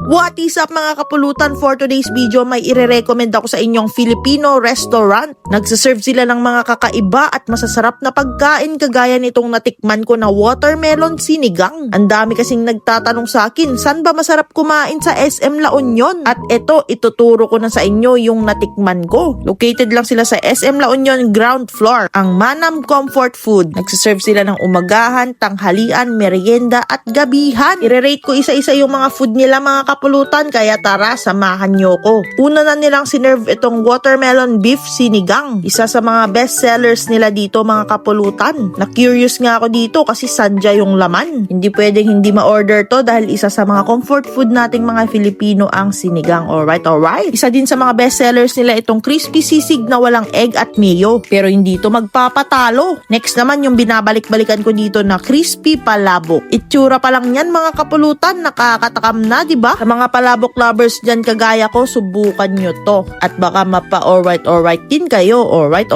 What is up mga kapulutan? For today's video, may ire-recommend ako sa inyong Filipino restaurant. Nagsaserve sila ng mga kakaiba at masasarap na pagkain kagaya nitong natikman ko na watermelon sinigang. Ang dami kasing nagtatanong sa akin, saan ba masarap kumain sa SM La Union? At eto, ituturo ko na sa inyo yung natikman ko. Located lang sila sa SM La Union ground floor, ang Manam Comfort Food. Nagsaserve sila ng umagahan, tanghalian, merienda at gabihan. I-rate ko isa-isa yung mga food nila mga kapulutan, kaya tara, samahan nyo ko. Una na nilang sinerve itong watermelon beef sinigang. Isa sa mga best sellers nila dito mga kapulutan. Na-curious nga ako dito kasi sadya yung laman. Hindi pwedeng hindi ma-order to dahil isa sa mga comfort food nating mga Filipino ang sinigang. Alright. Isa din sa mga best sellers nila itong crispy sisig na walang egg at mayo. Pero hindi to magpapatalo. Next naman yung binabalik-balikan ko dito na crispy palabok. Itsura pa lang yan mga kapulutan, nakakatakam na, diba? Sa mga palabok lovers dyan kagaya ko, subukan nyo to. At baka mapa-alright din kayo. Alright.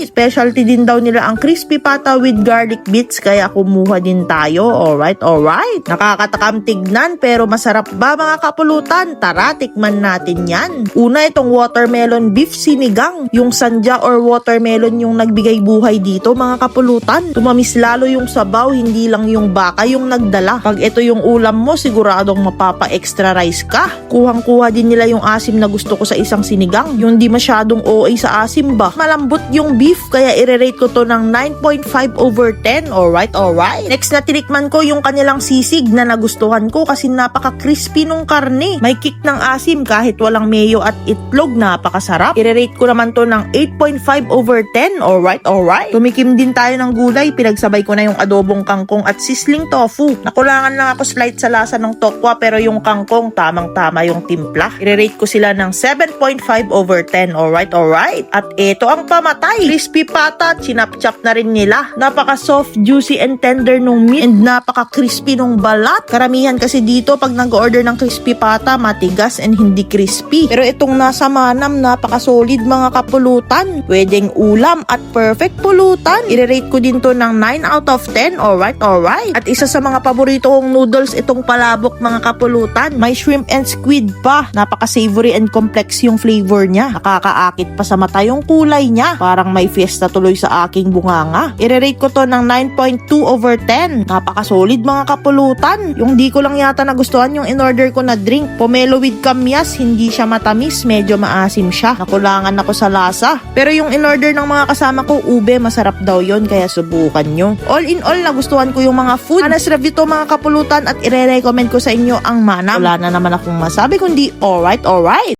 Specialty din daw nila ang crispy pata with garlic bits, kaya kumuha din tayo. Alright. Nakakatakam tignan pero masarap ba mga kapulutan? Tara, tikman natin yan. Una, itong watermelon beef sinigang. Yung sandya or watermelon yung nagbigay buhay dito mga kapulutan. Tumamis lalo yung sabaw, hindi lang yung baka yung nagdala. Pag ito yung ulam mo, siguradong mapapa-extra rice ka. Kuhang-kuha din nila yung asim na gusto ko sa isang sinigang. Yung di masyadong OA sa asim ba. Malambot yung beef, kaya i-rate ko to ng 9.5/10. Alright. Next na tinikman ko yung kanilang sisig na nagustuhan ko kasi napaka-crispy nung karne. May kick ng asim kahit walang mayo at itlog, napakasarap. I-rate ko naman to ng 8.5/10. Alright. Tumikim din tayo ng gulay. Pinagsabay ko na yung adobong kangkong at sizzling tofu. Nakulangan lang ako slight sa lasa ng tokwa pero yung kangkong tamang-tama yung timpla. I-rate ko sila ng 7.5/10. Alright. At ito ang pamatay. Crispy pata, chinap-chop na rin nila. Napaka-soft, juicy and tender nung meat and napaka-crispy nung balat. Karamihan kasi dito pag nag-order ng crispy pata, matigas and hindi crispy. Pero itong nasa Manam, napaka-solid mga kapulutan. Pwedeng ulam at perfect pulutan. I-rate ko din to ng 9/10. Alright. At isa sa mga paborito kong noodles itong palabok mga kapulutan. May shrimp and squid pa. Napaka-savory and complex yung flavor niya. Nakakaakit pa sa mata yung kulay niya. Parang may fiesta tuloy sa aking bunganga. I-rate ko to ng 9.2/10. Napaka-solid mga kapulutan. Yung di ko lang yata nagustuhan yung in-order ko na drink. Pomelo with kamyas, hindi siya matamis, medyo maasim siya. Nakulangan ako sa lasa. Pero yung in-order ng mga kasama ko, ube, masarap daw yon, kaya subukan nyo. All in all, nagustuhan ko yung mga food. Honest review to mga kapulutan at i-recommend ko sa inyo ang Manam. Wala na naman akong masabi kundi alright.